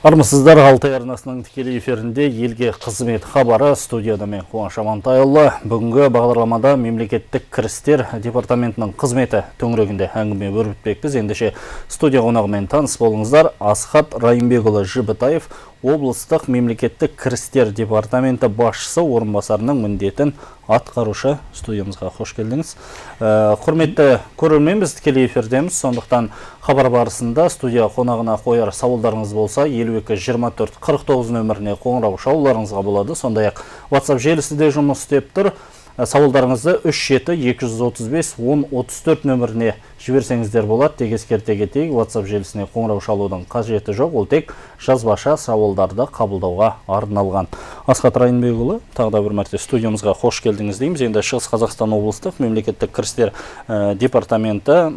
Армысыздар, Алтай арнасының тікелей эфирінде елге қызмет хабары, студияда мен Қуаныш Амантайұлы. Бүгінгі бағдарламада мемлекеттік кірістер департаментінің қызметі төңірегінде әңгіме өрбітпекпіз. Ендеше студия қонағымен таныс болыңыздар. Асхат Райымбекұлы Жібітаев, облыстық мемлекеттік кірістер департаменті басшысы орынбасарының міндетін атқарушы. Студиямызға қош келдіңіз. Құрметті көрермен, біз тікелей эфирдеміз, сондықтан хабар барысында студия қонағына қояр сауалдарыңыз болса 52-24-49 нөміріне қоңырау шалуларыңызға болады. Сондай-ақ WhatsApp желісі де жұмыс істеп тұр. Сауалдарыңызды 37-235-10-34 нөміріне жіберсеңіздер болады. Тек ескерте кетейік, WhatsApp желісіне қоңырау шалудың қажеті жоқ, ол тек жазбаша сауалдарды қабылдауға арналған. Асхат Райымбекұлы, тағы да бір мәрте студиямызға қош келдіңіз дейміз. Енді Шығыс Қазақстан облыстық мемлекеттік кірістер департаменті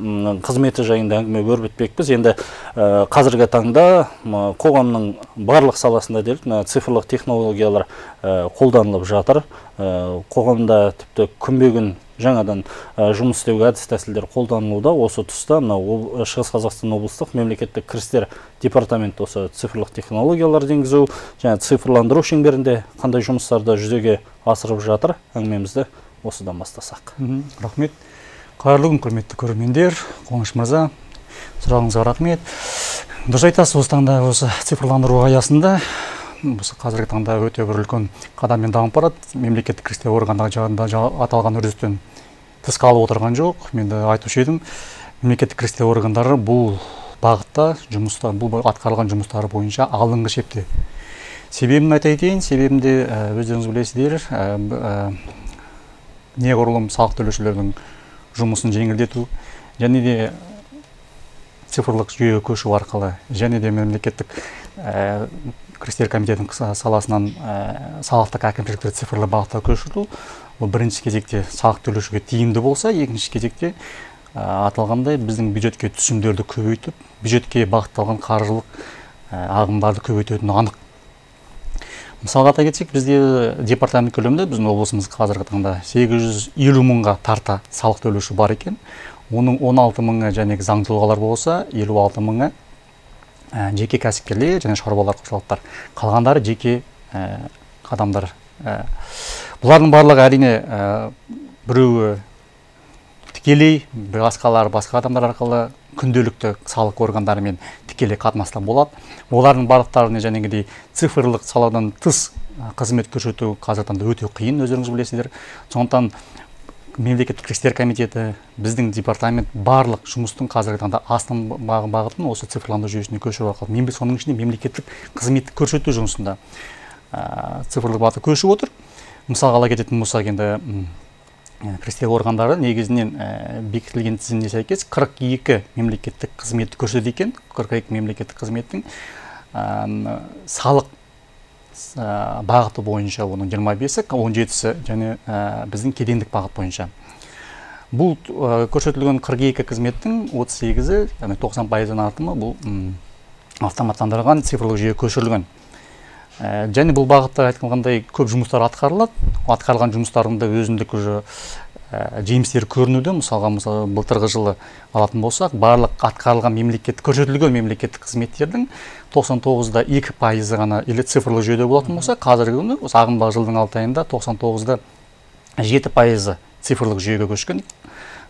қызметі жайында әңгіме өрбітпекпіз. Енді қазіргі таңда қоғамның барлық саласында цифрлық технологиялар қолданылып жатыр. Қоғамда тіпті күнбе-күн жаңадан жұмыс істеуге әдіс тәсілдер қолданылуда. Осы тұста Шығыс Қазақстан облыстық мемлекеттік кірістер департаменті осы цифрлық технологияларды енгізу және цифрландыру шеңберінде қандай жұмыстарды жүзеге асырып жатыр, әңгімемізді осыдан бастасақ. Рахмет. Қайырлы күн, құрметті көрермендер. Қуаныш мырза, сұрағыңызға рахмет. Дұрыс айтасыз, осы таңда осы цифрландыру аясында қазіргі таңда өте бір үлкен қадаммен дамып барады. Мемлекеттік кірістер органдары жағында аталған үрдістен тыс қалып отырған жоқ. Мен де айтушы едім, мемлекеттік кірістер органдары бұл бағытта бұл атқарылған жұмыстары бойынша алдыңғы шепте. Себебін айтайын, себебінде өздеріңіз білесіздер, неғұрлым салық төлеушілердің жұмысын жеңілдету және де цифрлық жүйеге көшу арқылы және де мемлекеттік кірістер комитетінің саласынан салықтық әкімшіліктерді цифрлы бағытта көшіру, бұл бірінші кезекте салық төлеушіге тиімді болса, екінші кезекте аталғандай біздің бюджетке түсімдерді көбейтіп, бюджетке бағытталған қаржылық ағымдарды көбейтетіні анық. Мысалға айта кетсек, бізде департамент көлемінде біздің облысымыз қазіргі таңда 850 мыңға тарта салық төлеуші бар екен. Оның 16 мыңы және заңды тұлғалар болса, 56 мыңы жеке кәсіпкерлер және шаруалар қосалаттар. Қалғандары жеке адамдар. Бұлардың барлығы әрине біреуі тікелей, басқа адамдар арқылы күнделікті салық органдарымен тікелей қатынаста болады. Олардың барлықтарына жәнегідей цифрлық саладан тыс қызмет көрсету қазіргі таңда өте қиын, өздеріңіз білесіздер. Сондықтан мемлекеттік кірістер комитеті, біздің департамент барлық жұмыстың қазіргі таңда астын бағытын осы цифрландыру жүйесіне көшіру арқылы. Соның ішінде мемлекеттік қызметті көрсету жұмысында цифрлық бағытқа көшіп отыр. Мысалға ала кететін болсақ, енді кірістер органдары негізінен бекітілген тізіміне сәйкес 42 мемлекеттік қызметті көрсетеді екен. 42 мемлекеттік қызметтің салық бағыты бойынша оның 25-і, 17-сі және біздің кедендік бағыт бойынша. Бұл көрсетілген 42 қызметтің 38-і, 90%-дан артымы бұл автоматтандырылған цифрлық жүйеге көшірілген. Және бұл бағытта айтылғандай көп жұмыстар атқарылады. Атқарылған жұмыстардың да өзіндік жемістері көрінуде. Мысалға, былтырғы жылы алатын болсақ, барлық атқарылған көрсетілген мемлекеттік қызметтердің 99-да 2% ғана цифрлық жүйеде болатын болса, қазіргі күні осы ағымдағы жылдың 6 айында 99-да 7% цифрлық жүйеге көшкен,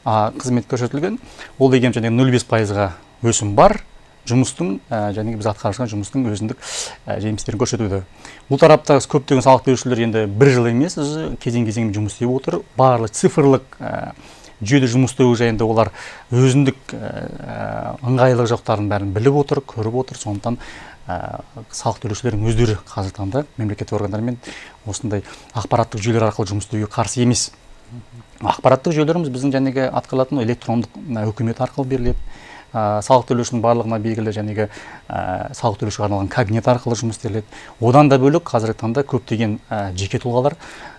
қызмет көрсетілген. Ол деген 0,5%-ға өсім бар. Жұмыстың және біз атқарылған жұмыстың өзіндік жемістерін көрсетуде. Бұл тарапта көптеген салық төлеушілер енді бір жыл емес, кезең-кезеңмен жұмыс істеп отыр. Барлық цифрлық жүйеде жұмыс істеу жайында олар өзіндік ыңғайлық жоқтарын бәрін біліп отыр, көріп отыр. Сондықтан салық төлеушілердің өздері қазіргі таңда мемлекеттік органдармен осындай ақпараттық жүйелер арқылы жұмыс істеуге қарсы емес. Ақпараттық жүйелеріміз біздің жәнегі атқарылатын электрондық үкімет арқылы беріледі. Салық төлеушінің барлығына белгілі жәнегі салық төлеушіге арналған кабинет арқылы жұмыс істеледі. Одан да бөлек қазіргі таңда көптеген жеке тұлғалар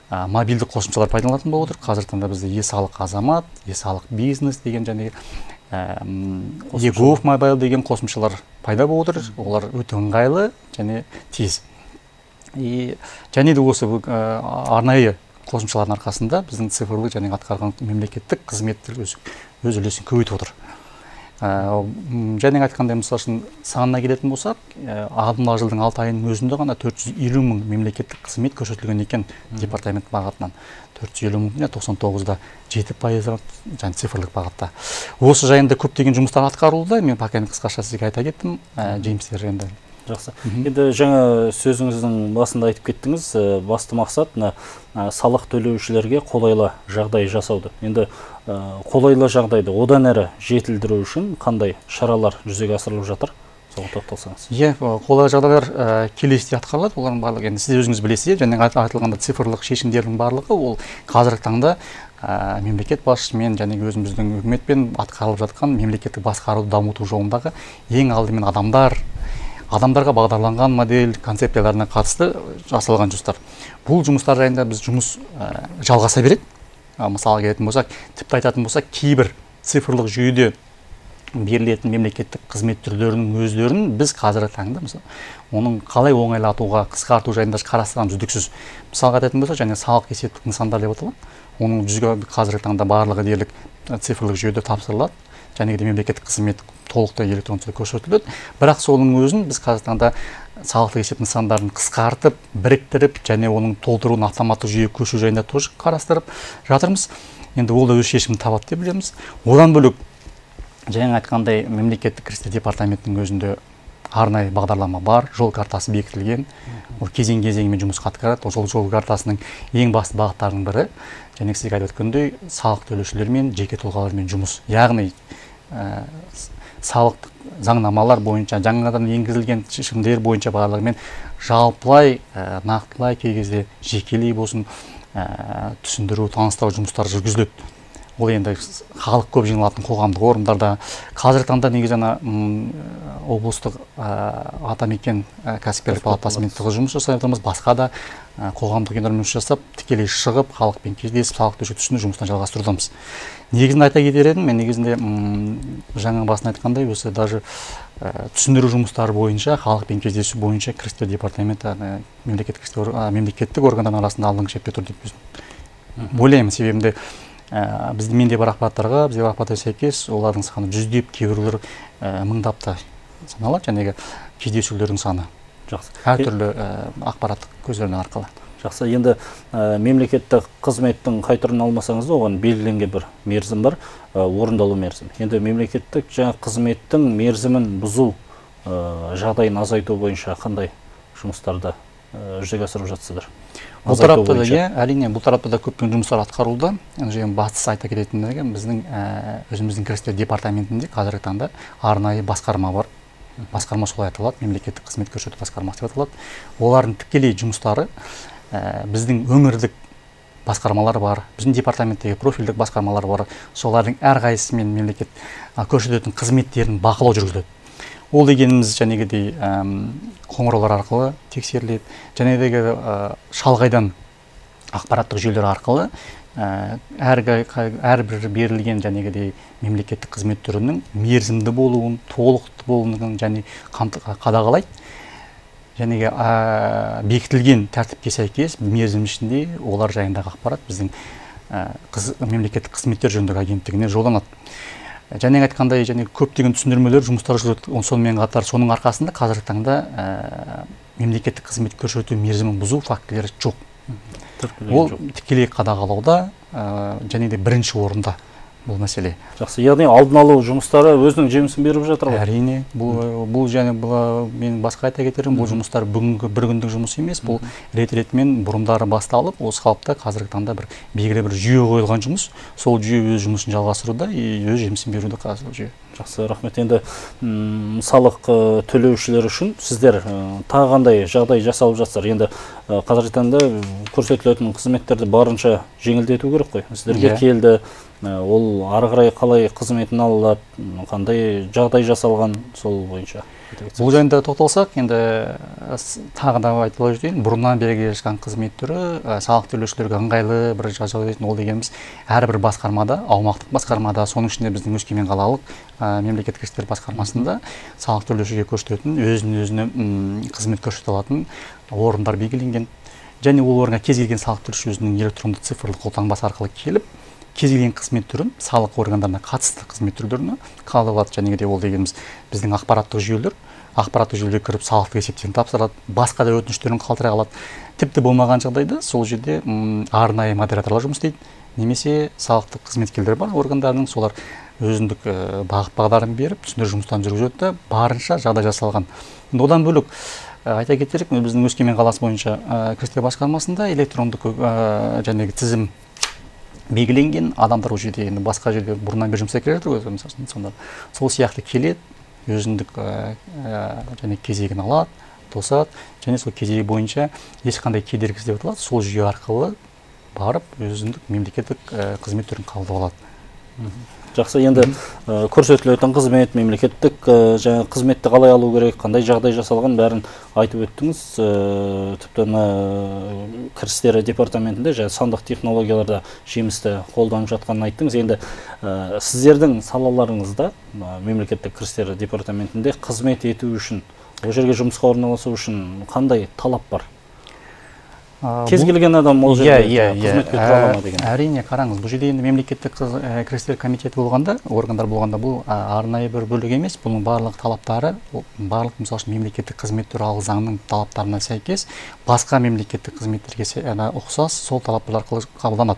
мобильдік қосымшалар пайдаланатын болып отыр. Қазіргі таңда бізде e-салық азамат, e-салық бизнес деген жәнегі егов мобайл деген қосымшалар пайда болып отыр. Олар өте ыңғайлы және тез. Және де осы арнайы қосымшалардың арқасында біздің цифрлық және атқарған мемлекеттік қызметтер өз үлесін көбейтіп отыр. Және айтқандай, мысалы үшін санына келетін болсақ, ағымдағы жылдың 6 айының өзінде ғана 450 мың мемлекеттік қызмет көрсетілген екен департамент бағытынан. 450 мың 99-да 7% және цифрлық бағытта. Осы жайында көптеген жұмыстар атқарылуда. Мен пока қысқаша сізге айта кеттім, жемістер енді. Жақсы. Енді жаңа сөзіңіздің басында айтып кеттіңіз, басты мақсат салық төлеушілерге қолайлы жағдай жасауды. Енді қолайлы жағдайды одан әрі жетілдіру үшін қандай шаралар жүзеге асырылып жатыр? Соған тоқталсаңыз. Қолайлы жағдайлар келесіде атқарылады. Олардың барлығы, енді сіз өзіңіз білесіз, және айтылғанда цифрлық шешімдердің барлығы ол қазіргі таңда мемлекет басшысымен және өзіміздің үкіметпен атқарылып жатқан мемлекеттік басқаруды дамыту жолындағы ең алдымен адамдарға бағдарланған модель концепцияларына қатысты жасалған жұмыстар. Бұл жұмыстар жайында біз жұмыс жалғаса береді. Мысалы келетін болсақ, тіпті айтатын болсақ, кейбір цифрлық жүйеде берілетін мемлекеттік қызмет түрлерінің өздерін біз қазіргі таңда оның қалай оңайлатуға, қысқарту жайында қарастырған үздіксіз. Мысалға айтатын болсақ, және салық есептік нысандар деп аталады. Оның қазіргі таңда барлығы дерлік цифрлық жүйеде тапсырылады. Және де мемлекеттік қызмет толықтай электронды түрде көрсетіледі. Бірақ соның өзін біз қазіргі таңда салықтық есеп нысандарын қысқартып, біріктіріп, және оның толтыруын автоматты жүйеге көшу жайында тоже қарастырып жатырмыз. Енді ол да өз шешімін табады деп білеміз. Одан бөлек, жаңа айтқандай, мемлекеттік кірістер департаментінің өзінде арнайы бағдарлама бар, жол картасы бекітілген. Ол кезең-кезеңімен жұмысқа атқарады. Ол жол картасының ең басты бағыттарының бірі, және сізге айтып өткендей, салық төлеушілермен, жеке тұлғалармен жұмыс. Яғни салықтық заңнамалар бойынша, жаңадан енгізілген шешімдер бойынша барлығымен жалпылай, нақтылай, кей кезде жекелей болсын, түсіндіру, таныстыру жұмыстары жүргізіледі. Ол енді халық көп жиналатын қоғамдық орындарда. Қазіргі таңда негізі облыстық атамекен кәсіпкерлік палатасымен тығыз жұмыс жасап жатырмыз. Басқа да қоғамдық ұйымдармен жұмыс жасап, тікелей шығып, халықпен кездесіп, салық төлеуді түсіндіру жұмыстарын жалғастырудамыз. Негізін айта кетер едім, мен негізінде жаңа басында айтқандай, осы даже түсіндіру жұмыстары бойынша, халықпен кездесу бойынша кірістер департаменті мемлекеттік органдар арасында алдыңғы шепте тұр деп ойлаймын. Себебінде менде бар ақпараттарға, бізде бар ақпаратқа сәйкес, олардың саны жүздеп, кейбіреулер мыңдап та саналады, және кездесулердің саны. Жақсы. Әртүрлі ақпараттық көздердің арқылы. Жақсы, енді мемлекеттік қызметтің қай түрін алмасаңыз да, оған белгіленген бір мерзім бар, орындалу мерзімі. Енді мемлекеттік қызметтің мерзімін бұзу жағдайын азайту бойынша қандай жұмыстарды жүзеге асырып жатсыздар? Бұл тарапта да, әрине, бұл тарапта да көптеген жұмыстар атқарылуда. Бастысы айта кететіндігі, біздің өзіміздің кірістер департаментінде қазіргі таңда арнайы басқарма бар. Басқарма солай аталады, мемлекеттік қызмет көрсету басқармасы деп аталады. Олардың тікелей жұмыстары біздің өңірлік басқармалар бар, біздің департаменттегі профильдік басқармалар бар. Солардың әрқайсысымен мемлекет көрсететін қызметтерін бақылау жүргізіледі. Ол дегеніміз жәнегідей қоңыраулар арқылы тексеріледі, жәнегідегі шалғайдан ақпараттық жүйелер арқылы әрбір берілген жәнегідей мемлекеттік қызмет түрінің мерзімді болуын, толықты болуын және қадағалайды. Жәнеге бекітілген тәртіпке сәйкес мерзім ішінде олар жайындағы ақпарат біздің мемлекеттік қызметтер жөніндегі агенттігіне жолданады. Және айтқандай, көптеген түсіндірмелер жұмыстар жүреді. Сонымен қатар соның арқасында қазіргі таңда мемлекеттік қызмет көрсету мерзімін бұзу фактілері жоқ. Ол тікелей қадағалауда және де бірінші орында бұл мәселе. Жақсы, яғни алдын алу жұмыстары өзінің жемісін беріп жатыр ғой? Әрине, бұл мен басқа айта кетерім, бұл жұмыстар бүгінгі бір күндік жұмыс емес, бұл рет-ретімен бұрындары басталып, осы қалыпта қазіргі таңда белгілі бір жүйе қойылған жұмыс, сол жүйе өз жұмысын жалғастыруда, өз жемісін беруде қазір жүйе. Жақсы, рахмет. Енді салық төлеушілер үшін сіздер тағы қандай жағдай жасалып жатсыздар? Енді қазіргі таңда көрсетілетін қызметтерді барынша жеңілдету керек қой. Сіздерге келді, ол ары қарай қалай қызметін алады, қандай жағдай жасалған, сол бойынша. Бұл жайында тоқталсақ, енді тағы да айтып өтейін, бұрыннан бері келе жатқан қызмет түрі салық төлеушілерге ыңғайлы бір жасау дейтін, ол дегеніміз әрбір басқармада, аумақтық басқармада, соның ішінде біздің Өскемен қалалық мемлекеттік кірістер басқармасында салық төлеушіге көрсететін, өзіне қызмет көрсете алатын орындар белгіленген. Және ол орынға кез келген салық төлеуші өзінің электронды цифрлық қолтаңбасы арқылы келіп, кез келген қызмет түрін, салық органдарына қатысты қызмет түрлерін қалай алады. Және де ол дегеніміз біздің ақпараттық жүйелерге кіріп салықтық есептен тапсырады, басқа да өтініштерін қалдыра алады. Тіпті болмаған жағдайда сол жерде арнайы модераторлар жұмыс істейді, немесе салықтық қызметкерлер бар органдарының, солар өзіндік бағыт-бағдарын беріп, түсіндіру жұмыстарын жүргізеді, барынша жағдай жасалған. Одан бөлек айта кетелік, біздің Өскемен қаласы бойынша кірістер басқармасында электрондық тізім белгіленген адамдар ол жерде, енді басқа жерде бұрыннан бері жұмыс істеп келе жатыр ғой, сонда сол сияқты келеді, өзіндік кезегін алады, тосады, және сол кезегі бойынша ешқандай кедергісіз деп аталады, сол жүйе арқылы барып өзіндік мемлекеттік қызмет түрін қабылдап алады. Жақсы, енді көрсетілетін қызмет, мемлекеттік қызметті қалай алу керек, қандай жағдай жасалған, бәрін айтып өттіңіз. Тіпті кірістері департаментінде сандық технологияларда жемісті қолданып жатқанын айттыңыз. Енді сіздердің салаларыңызда мемлекеттік кірістері департаментінде қызмет ету үшін, ол жерге жұмысқа орналасу үшін қандай талап бар? Кез келген адам ол жерде қызметке тұра ала ма деген? Әрине, қараңыз, бұл жерде енді мемлекеттік кірістер комитеті болғанда, органдар болғанда, бұл арнайы бір бөлік емес, бұның барлық талаптары, барлық мысалы үшін мемлекеттік қызмет туралы заңның талаптарына сәйкес, басқа мемлекеттік қызметтерге ұқсас сол талаптар арқылы қабылданады.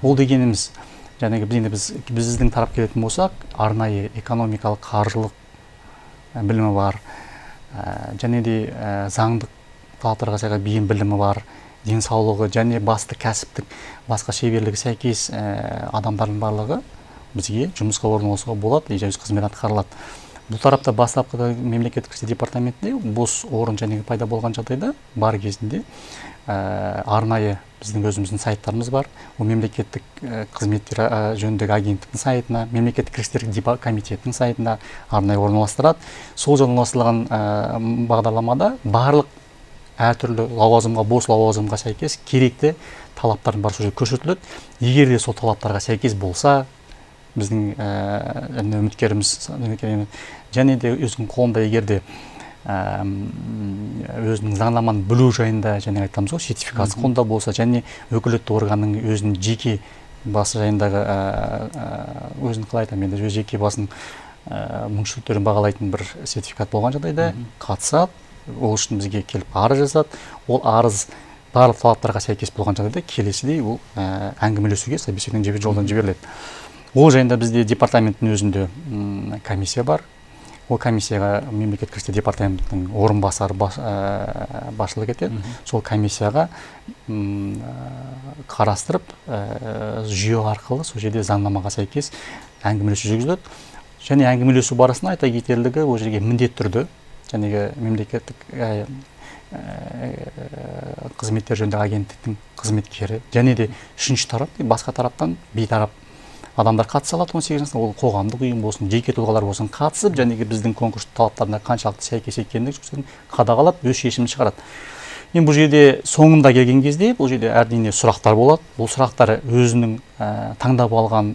Ол дегеніміз, біздің тарап келетін болсақ, арнайы экономикалық, қаржылық білімі бар, және де заңдық талаптарға сай бейім білімі бар, денсаулығы және басты кәсіптік басқа шеберлігі сәйкес адамдардың барлығы бізге жұмысқа орналасуға болады, өз қызмет атқарылады. Бұл тарапта бастапқыда мемлекеттік кірістер департаментінде бос орын және пайда болған жағдайда бар кезінде арнайы біздің өзіміздің сайттарымыз бар. Ол мемлекеттік қызметтер жөніндегі агенттіктің сайтына, мемлекеттік кірістер комитетінің сайтына арнайы орналастырады. Сол орналастырылған бағдарламада барлық әртүрлі лауазымға, бос лауазымға сәйкес керекті талаптардың бар сөзі көрсетіледі. Егер де сол талаптарға сәйкес болса, біздің үміткеріміз және де өзінің қолында егер де өзінің заңнаманы білу жайында және айтамыз ғой, сертификаты қолында болса, және өкілетті органның өзінің жеке басы жайындағы өзінің қалай айтамын енді, өз жеке басының мүмкіншіліктерін бағалайтын бір сертификат болған жағдайда қатысады. Ол үшін бізге келіп арыз жазады. Ол арыз барлық талаптарға сәйкес болған жағдайда келесідей ол әңгімелесуге собеседование жолдан жіберіледі. Ол жайында бізде департаменттің өзінде комиссия бар. Ол комиссияға мемлекеттік кірістер департаментінің орынбасары басшылық етеді. Сол комиссияға қарастырып, жүйе арқылы сол жерде заңнамаға сәйкес әңгімелесу жүргізіледі. Және әңгімелесу барысында айта кетерлігі, ол жерге міндетті түрде мемлекеттік қызметтер жөніндегі агенттіктің қызметкері және де үшінші тарап, басқа тараптан бейтарап адамдар қатыса алады. 18 жасында ол қоғамдық ұйым болсын, жеке тұлғалар болсын қатысып, және біздің конкурс талаптарына қаншалықты сәйкес екендігін қадағалап өз шешімін шығарады. Енді бұл жерде соңында келген кезде бұл жерде әрине сұрақтар болады. Бұл сұрақтар өзінің таңдап алған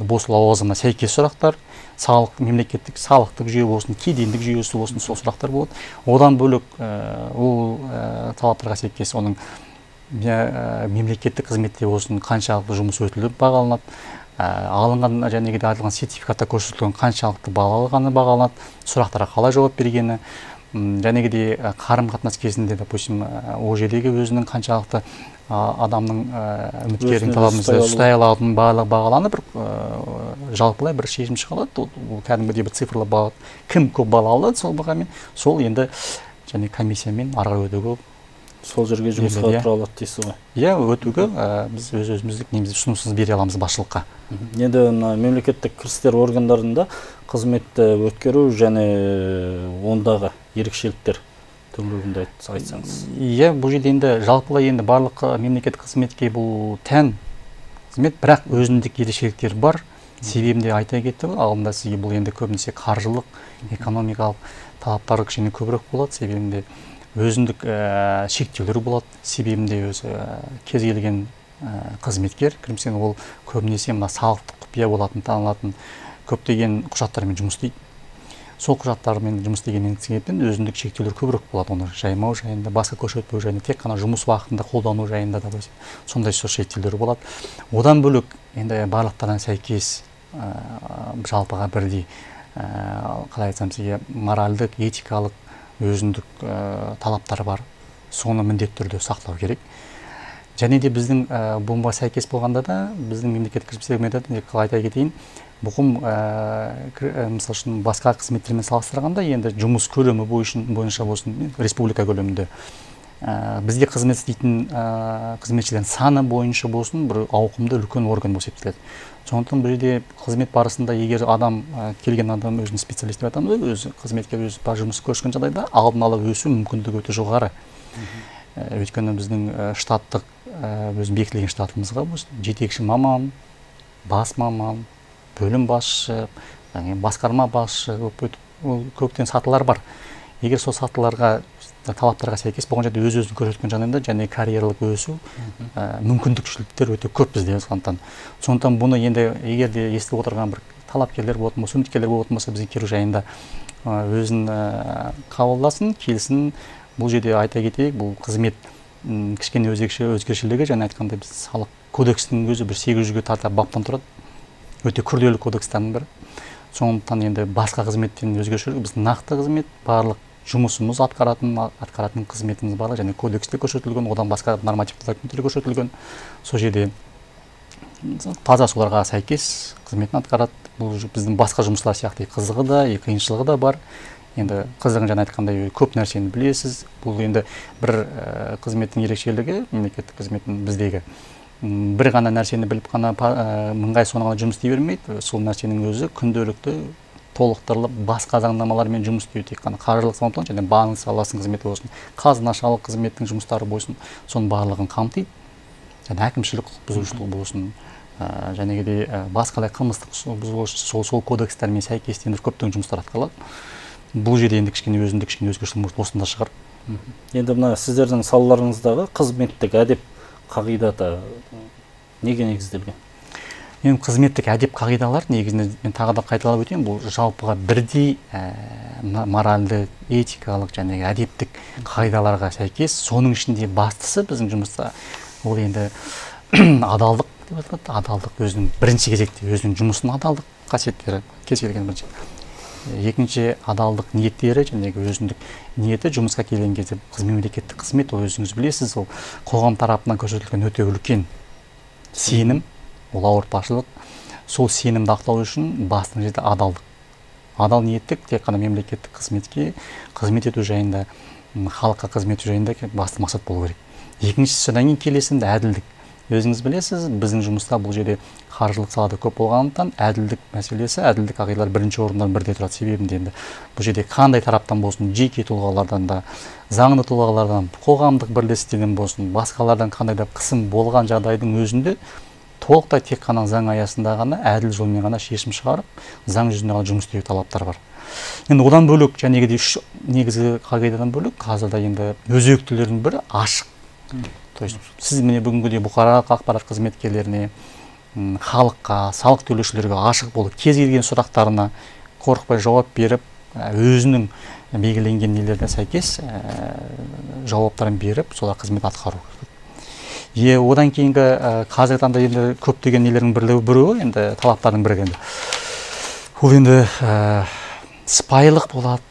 бос лауазымына сәйкес сұрақтар, мемлекеттік салықтық жүйе болсын, кедендік жүйесі болсын, сол сұрақтар болады. Одан бөлек ол талаптарға сәйкес оның мемлекеттік қызметте болсын қаншалықты жұмыс өтілі бағаланады, алынған және де айтылған сертификатта көрсетілген қаншалықты балл алғаны бағаланады, сұрақтарға қалай жауап бергені, және де қарым-қатынас кезінде, допустим, ол жердегі өзінің қаншалықты адамның үміткердің талабымызды ұстай алатынын барлығы бағаланып, жалпылай бір шешім шығарылады. Ол кәдімгідей бір цифрлы бағыт, кім көп балл алды сол бағамен, сол енді және комиссиямен ары қарай өтуге сол жерге жұмысқа тұра алады дейсіз ғой? Иә, өтуге біз өз-өзіміздік ұсынысымызды бере аламыз басшылыққа. Енді мемлекеттік кірістер органдарында қызметті өткеру және ондағы ерекшеліктер төңірегінде айтсаңыз. Иә, бұл жерде енді жалпылай енді барлық мемлекеттік қызметке бұл тән қызмет, бірақ өзіндік ерекшеліктер бар. Себебінде айта кетті, алдында сізге бұл енді көбінесе қаржылық, экономикалық талаптары кішкене көбірек болады. Себебінде өзіндік шектеулер болады. Себебінде өзі кез келген қызметкер, кірімсен ол көбінесе мына салықтық құпия болатын танылатын көптеген құжаттармен жұмыс істейді. Сол құжаттармен жұмыс істегеннен себептен өзіндік шектеулер көбірек болады. Оны жаймау жайында, басқа көшіртпеу жайында, тек қана жұмыс уақытында қолдану жайында да сондай шектеулер болады. Одан бөлек енді барлықтарына сәйкес жалпыға бірдей қалай айтсам сізге моральдық, этикалық өзіндік талаптары бар. Соны міндетті түрде сақтау керек. Және де біздің бұнға сәйкес болғанда да біздің мемлекеттік қызметтермен қалай айта кетейін, бұқым мысалы үшін басқа қызметтермен салыстырғанда енді жұмыс көлемі бойынша болсын республика көлемінде бізде қызмет істейтін қызметшілердің саны бойынша болсын бір ауқымды үлкен орган болып есептеледі. Сондықтан бұл жерде қызмет барысында егер келген адам өзін специалист деп айтамыз, өзі қызметкер өзі жұмыс көшкен жағдайда алдын ала өсу мүмкіндігі өте жоғары. Өйткені біздің штаттық өзі бекітілген штатымызға жетекші маман, бас маман, бөлім басшы, басқарма басшы, көптен сатылар бар. Егер сол сатыларға талаптарға сәйкес болған жерде өз-өзін көрсеткен жағдайда және карьералық өсу мүмкіндікшіліктер өте көп бізде. Сондықтан бұны енді егер де естіп отырған бір талапкерлер болатын болса, үміткерлер болатын болса, бізге келу жайында өзін қабылдасын, келсін. Бұл жерде айта кетейік, бұл қызмет кішкене өзгешелігі, және айтқандай біз салық кодексінің өзі бір 800-ге тарта баптан тұрады. Өте күрделі кодекстардың бірі. Сондықтан енді басқа қызметтен өзгешелігі біз нақты қызмет, барлық жұмысымыз атқаратын қызметіміз барлық және кодексте көрсетілген, одан басқа нормативті документтер көрсетілген. Сол жерде таза соларға сәйкес қызметін атқарады. Бұл біздің басқа жұмыстар сияқты қызығы да, қиыншылығы да бар. Енді қызығын жаңа айтқандай көп нәрсені білесіз. Бұл енді бір қызметтің ерекшелігі, мемлекеттік қызметтің біздегі бір ғана нәрсені біліп қана мыңғай соны ғана жұмыс істей бермейді. Сол нәрсенің өзі күнделікті толықтырылып басқа заңнамалармен жұмыс істеу, тек қана қаржылық саладан және банк саласының қызметі болсын, қазынашылық қызметтің жұмыстары болсын, соның барлығын қамтиды. Және әкімшілік құқық бұзушылық болсын, және де басқалай қылмыстық бұзушылық сол кодекстермен сәйкестендіріп көптеген жұмыстар атқарылады. Бұл жерде енді кішкене өзгешілік осында шығар. Енді мына сіздердің салаларыңыздағы қызметтік әдеп қағидаты неге негізделген? Мен қызметтік әдеп қағидалар негізінде мен тағы да қайталап өтейін, бұл жалпыға бірдей моральды, этикалық және әдептік қағидаларға сәйкес, соның ішінде бастысы біздің жұмыста ол енді адалдық деп аталады. Адалдық өзінің бірінші кезекте өзінің жұмысының адалдық қасиеттері кез келген бірінші. Екінші адалдық ниеттері, және өзіндік ниеті жұмысқа келген кезде мемлекеттік қызмет, ол өзіңіз білесіз, ол қоғам тарапынан көрсетілген өте үлкен сенім, ол ауыртпашылық. Сол сенімді ақтау үшін басты жерде адалдық. Адал ниеттік тек қана мемлекеттік қызметке қызмет ету жайында, халыққа қызмет ету жайында басты мақсат болу керек. Екіншісі, содан кейін келесінде әділдік. Өзіңіз білесіз, біздің жұмыста бұл жерде қаржылық салада көп болғандықтан әділдік мәселесі, әділдік қағидалар бірінші орыннан бірде тұрады. Себебінде енді бұл жерде қандай тараптан болсын, жеке тұлғалардан да, заңды тұлғалардан, қоғамдық бірлестіктерден болсын, басқалардан қандай да қысым болған жағдайдың өзінде толықтай тек қана заң аясында ғана, әділ жолмен ғана шешім шығарып, заң жүзінде ғана жұмыс істеуге талаптар бар. Енді одан бөлек, және де үш негізгі қағидадан бөлек, қазірде енді өзектілердің бірі ашық. То есть сіз міне бүгінгі бұқаралық ақпарат қызметкерлеріне, халыққа, салық төлеушілерге ашық болып, кез келген сұрақтарына қорықпай жауап беріп, өзінің белгіленген нелеріне сәйкес жауаптарын беріп, солар қызмет атқару. Одан кейінгі қазіргі таңда енді көптеген нелердің біреуі енді талаптардың бірі енді. Ол енді сыпайылық болады.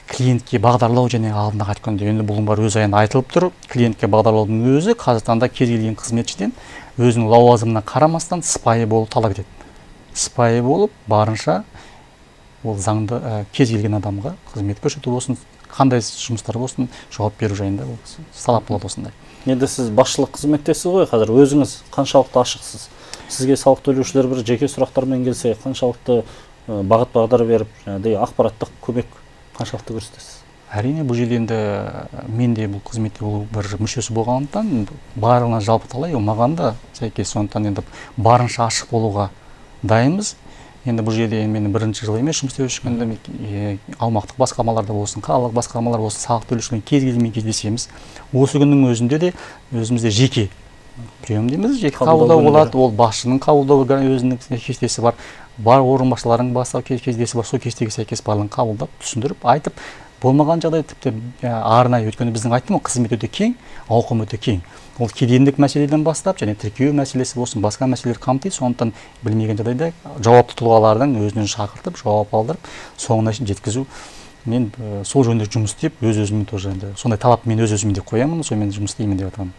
Клиентке бағдарлау және алдында айтқандай енді бұл бар өз аяғында айтылып тұр. Клиентке бағдарлаудың өзі қазіргі таңда кез келген қызметшіден өзінің лауазымына қарамастан сыпайы болуп талап етеді. Сыпайы болып, барынша ол заңды кез келген адамға қызмет көрсету болсын, қандай жұмыстар болсын, жауап беру жайында талап болады осындай. Енді сіз басшылық қызметтесіз ғой, қазір өзіңіз қаншалықты ашықсыз? Сізге салық төлеушілер бір жеке сұрақтармен келсе, қаншалықты бағыт бағдар беріп, жаңағыдай ақпараттық көмек қаншалықты көрсетесіз? Әрине, бұл жерде енді мен де бұл қызметте бұл бір мүшесі болғандықтан барлығына жалпы талай, маған да сәйкес, сондықтан енді барынша ашық болуға дайынбыз. Енді бұл жерде мен бірінші жыл емес жұмыс істеп жүргенде аумақтық басқармаларда болсын, қалалық басқармалар болсын, салық төлеушілермен кез келген кездесеміз. Осы күннің өзінде де өзімізде жеке прием дейміз, жеке қабылдау болады. Ол басшының қабылдауы өзінің кестесі бар, орынбасшылардың кестесі бар. Сол кестеге сәйкес барлығын қабылдап, түсіндіріп, айтып, болмаған жағдай тіпті арнайы, өйткені біздің айттым, қызмет өте кең, ауқым өте кең. Ол кедендік мәселеден бастап, және тіркеу мәселесі болсын, басқа мәселелер қамтиды. Сондықтан білмеген жағдайда жауапты тұлғалардың өзінен шақыртып, жауап алдырып, соңына жеткізу. Мен сол жөнінде жұмыс істеп, өз-өзіме тоже сондай талап мен өз-өзіме де қоямын, сонымен жұмыс істеймін деп атамын.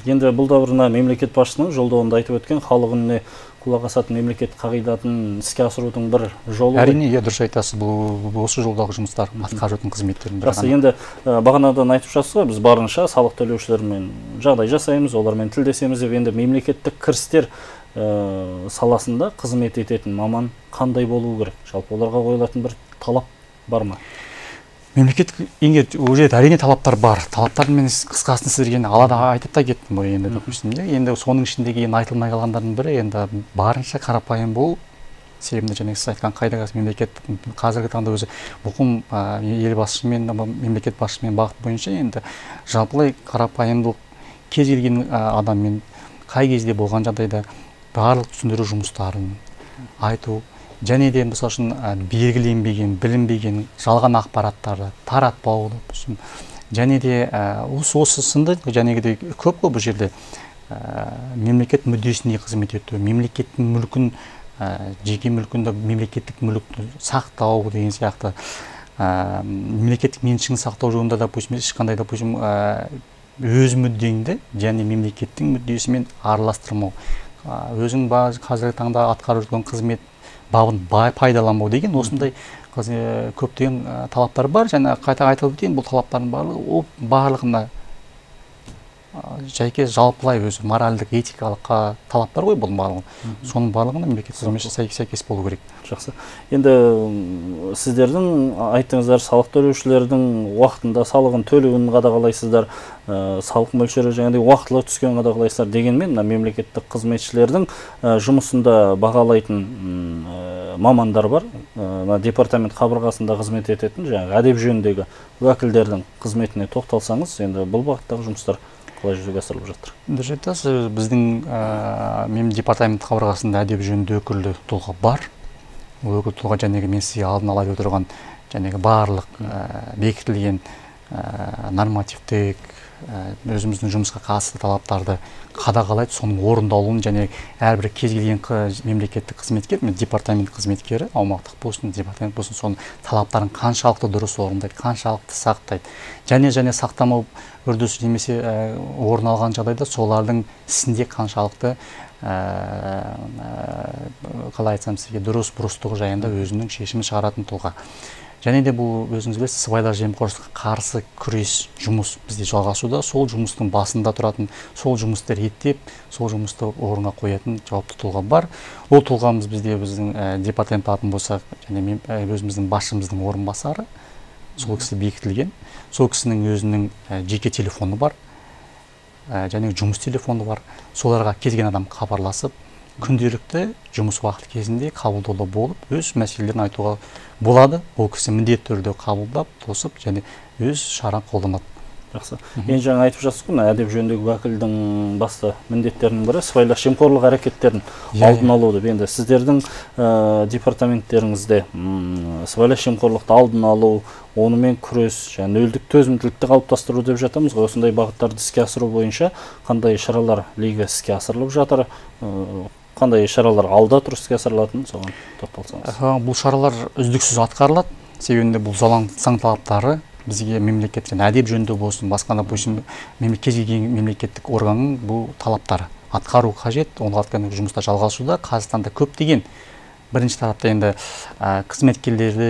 Енді бұл да бір мемлекет басшысының жолдауында айтып өткен халық үніне құлақ асатын мемлекет қағидатын іске асырудың бір жолы. Әрине, дұрыс айтасыз, бұл осы жолдағы жұмыстар, атқарып жатқан қызметтердің бірі. Жақсы, енді бағанадан айтып жатсыз ғой, біз барынша салық төлеушілермен жағдай жасаймыз, олармен тілдесеміз деп, енді мемлекеттік кірістер саласында қызмет ететін маман қандай болуы керек? Жалпы оларға қойылатын бір талап бар ма? Мемлекет уже әрине талаптар бар. Талаптарын мен қысқасын сіздерге алада айтып та кеттім ғой енді, енді соның ішіндегі айтылмай қалғандардың бірі енді барынша қарапайым болу. Себебінде және сіз айтқан қайда мемлекет қазіргі таңда өзі мұқым елбасымен, мемлекет басшысымен бағыт бойынша енді жалпылай қарапайымдылық, кез келген адаммен қай кезде болған жағдайда барлық түсіндіру жұмыстарын айту, және де мысалы үшін белгіленбеген, білінбеген жалған ақпараттарды таратпауды, және де осы сынды жәнегідей көп қой бұл жерде мемлекет мүддесіне қызмет ету, мемлекеттің мүлкін, жеке мүлкінді мемлекеттік мүлікті сақтау деген сияқты, мемлекеттік меншігін сақтау жолында да ешқандай да өз мүддеңді және мемлекеттің мүддесімен араластырмау, өзің қазіргі таңда атқарып жүрген қызмет бабын пайдаланбау деген осындай көптеген талаптар бар. Және қайта айтылып өтейін, бұл талаптардың барлығына жайке жалпылай өзі моральдық, этикалық талаптар ғой бұл барлығы. Соның барлығына мемлекет қызметші сәйкес болу керек. Жақсы. Енді сіздердің айттыңыздар, салық төлеушілердің уақытында салығын төлеуін қадағалайсыздар, салық мөлшері жаңағыдай уақытылы түскен қадағалайсыздар. Дегенмен мемлекеттік қызметшілердің жұмысында бағалайтын мамандар бар. Департамент қабырғасында қызмет ететін жаңағы әдеп жөніндегі уәкілдердің қызметіне тоқталсаңыз, енді бұл бағыттағы жұмыстар қалай жүзеге асырылып жатыр? Дұрыс айтасыз, біздің департамент қабырғасында әдеп жөнінде өкілді тұлға бар. Ол өкілді тұлға жәнегі мен сізге алдын ала отырған жәнегі барлық бекітілген нормативтік, өзіміздің жұмысқа қатысты талаптарды қадағалайды, соның орындалуын, және әрбір кез келген мемлекеттік қызметкер, департамент қызметкері, аумақтық болсын, департамент болсын, соның талаптарын қаншалықты дұрыс орындайды, қаншалықты сақтайды, және сақтамау үрдісі немесе орын алған жағдайда солардың ісінде қаншалықты қалай айтсам сізге дұрыс бұрыстығы жайында өзінің шешімін шығаратын тұлға. Және де бұл өзіңіз білесіз, сыбайлас жемқорлыққа қарсы күрес жұмыс бізде жалғасуда. Сол жұмыстың басында тұратын, сол жұмысты реттеп, сол жұмысты орынға қоятын жауапты тұлға бар. Ол тұлғамыз біздің департамент атын болса, және өзіміздің басшымыздың орынбасары, сол кісі бекітілген. Сол кісінің өзінің жеке телефоны бар, және жұмыс телефоны бар. Соларға келген адам хабарласып, күнделікті жұмыс уақыт кезінде қабылдауда болып, өз мәселелерін айтуға болады. Ол кісі міндетті түрде қабылдап, тосып, және өз шара қолданады. Жақсы. Енді жаңа айтып жатсыз ғой, әдеп жөніндегі уәкілдің басты міндеттерінің бірі сыбайлас жемқорлық әрекеттерін алдын алу деп. Енді сіздердің департаменттеріңізде сыбайлас жемқорлықты алдын алу, онымен күрес, нөлдік төзімділікті қалыптастыру деп жатамыз ғой. Осындай бағыттарды іске асыру бойынша қандай шаралар легі іске асырылып жатыр, қандай шаралар алда тұр іске асырылатын, соған тоқталсаңыз. Бұл шаралар үздіксіз атқарылады. Себебінде бұл заң талаптары бізге мемлекет және әдеп жөнінде болсын, басқа да болсын, кез келген мемлекеттік органның бұл талаптары атқару қажет. Оны атқару жұмыста жалғасуда. Қазақстанда көптеген бірінші тарапта енді қызметкерлерді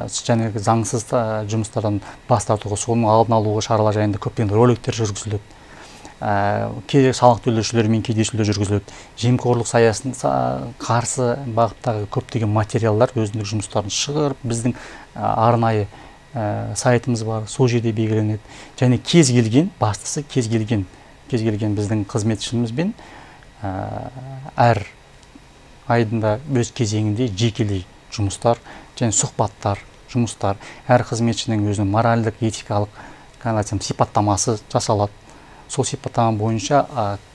және заңсыз жұмыстардан бас тартуға, соның алдын алуға шаралар жайында көптеген роликтер жүргізіледі. салық төлеушілермен кездесулер жүргізіледі. Жемқорлық қарсы бағыттағы көптеген материалдар өзіндік жұмыстарын шығарып, біздің арнайы сайтымыз бар, сол жерде белгіленеді. Және кез келген, бастысы кез келген біздің қызметшімізбен әр айдында өз кезеңінде жекелей жұмыстар және сұхбаттар, жұмыстар, әр қызметшінің өзінің моральдық, етикалық сипаттамасы жасалады. Сол сипаттама бойынша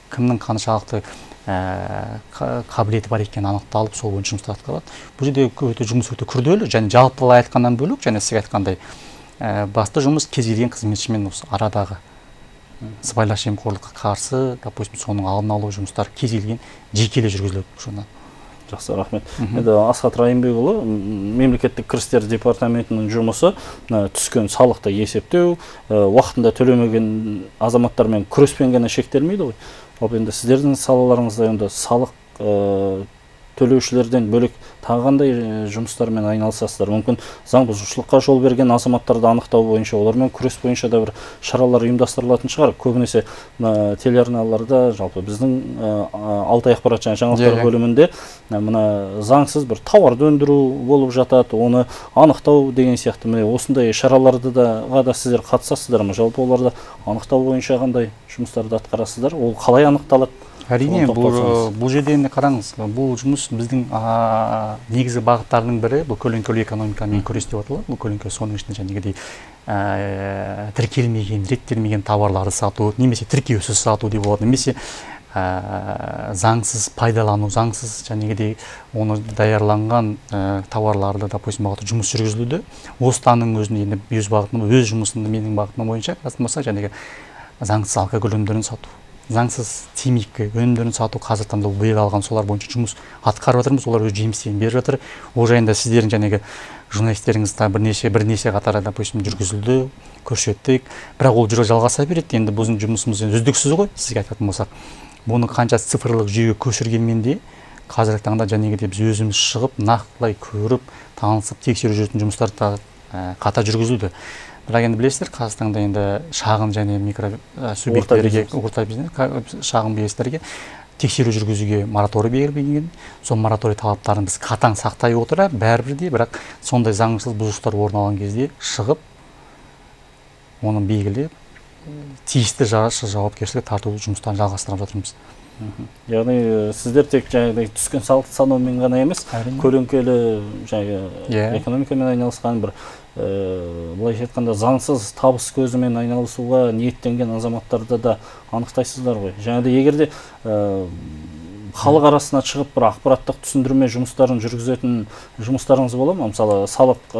кімнің қаншалықты қабілеті бар екені анықталып, сол бойынша жұмыстар атқарылады. Бұл жерде жұмыс өте күрделі, және жалпылай айтқаннан бөлек, және сіз айтқандай басты жұмыс кез келген қызметшімен осы арадағы сыбайлас жемқорлыққа қарсы, допустим, соның алдын алу жұмыстары кез келген жекелей жүргізіледі. Жақсы, рахмет. Енді Асхат Райымбекұлы, мемлекеттік кірістер департаментінің жұмысы түскен салықты есептеу, уақытында төлемеген азаматтармен күреспен ғана шектелмейді ғой. Ал енді сіздердің салаларыңызда енді салық төлеушілерден бөлек тағы қандай жұмыстармен айналысасыздар? Мүмкін заң бұзушылыққа жол берген азаматтарды анықтау бойынша, олармен күрес бойынша да бір шаралар ұйымдастырылатын шығар. Көбінесе телеарналарда, жалпы біздің Алтай ақпарат және жаңалықтар бөлімінде мына заңсыз бір тауарды өндіру болып жатады, оны анықтау деген сияқты. Міне осындай шараларды да сіздер қатысасыздар ма? Жалпы оларды анықтау бойынша қандай жұмыстарды атқарасыздар? Ол қалай анықталады? Әрине, бұл жерде енді қараңыз, бұл жұмыс біздің негізгі бағыттарының бірі, бұл көлеңкелі экономикамен күрес деп аталады. Бұл көлеңкелі соның ішінде жәнегідей тіркелмеген, реттелмеген тауарларды сату, немесе тіркеусіз сату деп болады, немесе заңсыз пайдалану, заңсыз жәнегідей оны даярланған тауарларды, допустим, бағытта жұмыс жүргізілуде. Осының өзінде енді өз жұмысында менің бағытым бойынша болса, жәнегі заңсыз алкоголь өнімдерін сату, заңсыз темекі өнімдерін сату, қазір таңда биыл алған солар бойынша жұмыс атқарып жатырмыз. Олар өз жемістерін беріп жатыр. Ол жайында сіздердің жәнегі журналистеріңізді бірнеше қатар допустим жүргізілді, көрсеттік. Бірақ ол жалғаса береді. Енді біздің жұмысымыз үздіксіз ғой, сізге айтатын болсақ. Бұны қанша цифрлық жүйеге көшіргенмен де қазіргі таңда жәнегідей біз өзіміз шығып, нақтылай көріп, танысып, тексеріп жүретін жұмыстар қатар жүргізілді. Бірақ енді білесіздер, Қазақстанда енді шағын және микро субъекттерге, орта бизнес, шағын бизнестерге тексеру жүргізуге мораторий белгіленген. Сол мораторий талаптарын біз қатаң сақтай отыра, бәрібір де, бірақ сондай заңсыз бұзушылықтар орын алған кезде шығып, оны белгілеп, тиісті жауапкершілікке тарту жұмыстарын жалғастырып жатырмыз. Яғни сіздер тек түскен салықты санаумен ғана емес, көлеңкелі экономикамен айналысқан бір былайша айтқанда заңсыз табыс көзімен айналысуға ниеттенген азаматтарды да анықтайсыздар ғой. Жаңағыдай егерде халық арасына шығып бір ақпараттық түсіндірме жұмыстарын жүргізетін жұмыстарыңыз бола ма? Мысалы, салық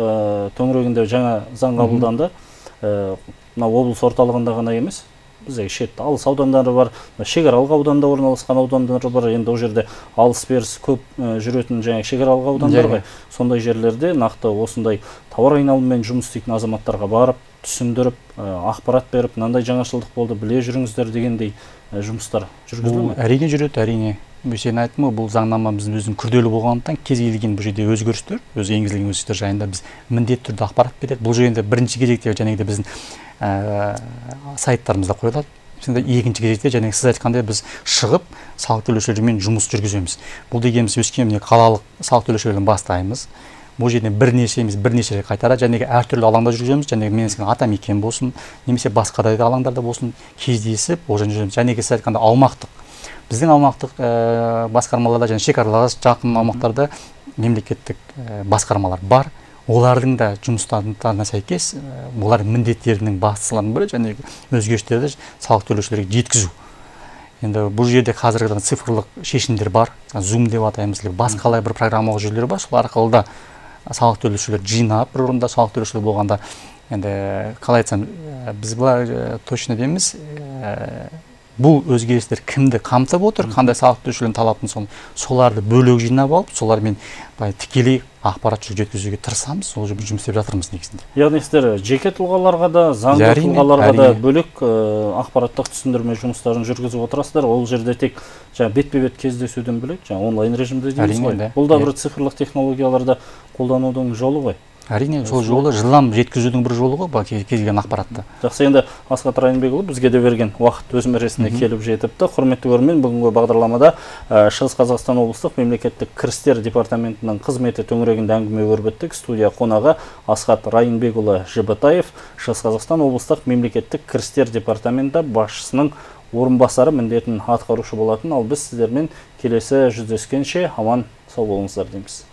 төңірегінде жаңа заң қабылданды. Мына облыс орталығында ғана емес, бізде шет алыс аудандары бар, шекаралық ауданда орналасқан аудандары бар. Енді ол жерде алыс-беріс көп жүретін жаңағы шекаралық аудандар ғой. Сондай жерлерде нақты осындай тауар айналымымен жұмыс істейтін азаматтарға барып, түсіндіріп, ақпарат беріп, мынандай жаңашылдық болды, біле жүріңіздер дегендей жұмыстар жүргізілді ме? Әрине жүреді, әрине. Сен айттым ғой, бұл заңнама біздің күрделі болғандықтан кез келген бұл жерде өзгерістер, енгізілген өзгерістер жайында біз міндетті түрде ақпарат береді. Бұл жерде бірінші кезекте жәнегідей біздің сайттарымызда қойылады. Екінші кезекте және сіз айтқандай біз шығып салық төлеушілермен жұмыс жүргіземіз. Бұл дегеніміз Өскемен қалалық салық төлеушілерден бастаймыз. Бұл жерде бірнеше рет қайтарады, және әртүрлі алаңда жүргіземіз, және менің атамекен болсын, немесе басқа да алаңдарда болсын, кездесіп, ол жүргіземіз. Және сіз айтқанда аумақтық. Біздің аумақтық басқармаларда және шекаралас жақын аумақтарда мемлекеттік басқармалар бар. Олардың да жұмыстарына сәйкес, олар міндеттерінің бастыларының бірі, және өзгерістерді салық төлеушілерге жеткізу. Енді бұл жерде қазіргі цифрлық шешімдер бар, Zoom деп атаймыз, басқалай бір программалық жүйелер бар. Сол арқылы да салық төлеушілер жинап, бір орында салық төлеушілер болғанда, енді қалай айтсам, біз былай точно дейміз, бұл өзгерістер кімді қамтып отыр, қандай салық төлеушілердің талабын соларды бөлек жинап алып, солармен тікелей ақпарат жеткізуге тырысамыз, сол жұмыс істеп жатырмыз негізінде. Яғни сіздер жеке тұлғаларға да, заңды тұлғаларға да бөлек ақпараттық түсіндірме жұмыстарын жүргізіп отырасыздар. Ол жерде тек бетпе-бет кездесуден бөлек, онлайн режимде дейміз ғой. Бұл да бір цифрлық технологияларды қолданудың жолы ғой. Әрине, сол жолы жылдам жеткізудің бір жолы ғой, бұл кез келген ақпаратты. Жақсы, енді Асхат Райымбекұлы бізге де берген уақыт өз мәресіне келіп жетіпті. Құрметті көрермен, бүгінгі бағдарламада Шығыс Қазақстан облыстық мемлекеттік кірістер департаментінің қызметі төңірегінде әңгіме өрбіп өттік. Студия қонағы Асхат Райымбекұлы Жібітаев, Шығыс Қазақстан облыстық мемлекеттік кірістер департаменті басшысының орынбасары міндетін атқарушы болатын. Ал біз сіздермен келесі жүздескенше аман сау болыңыздар дейміз.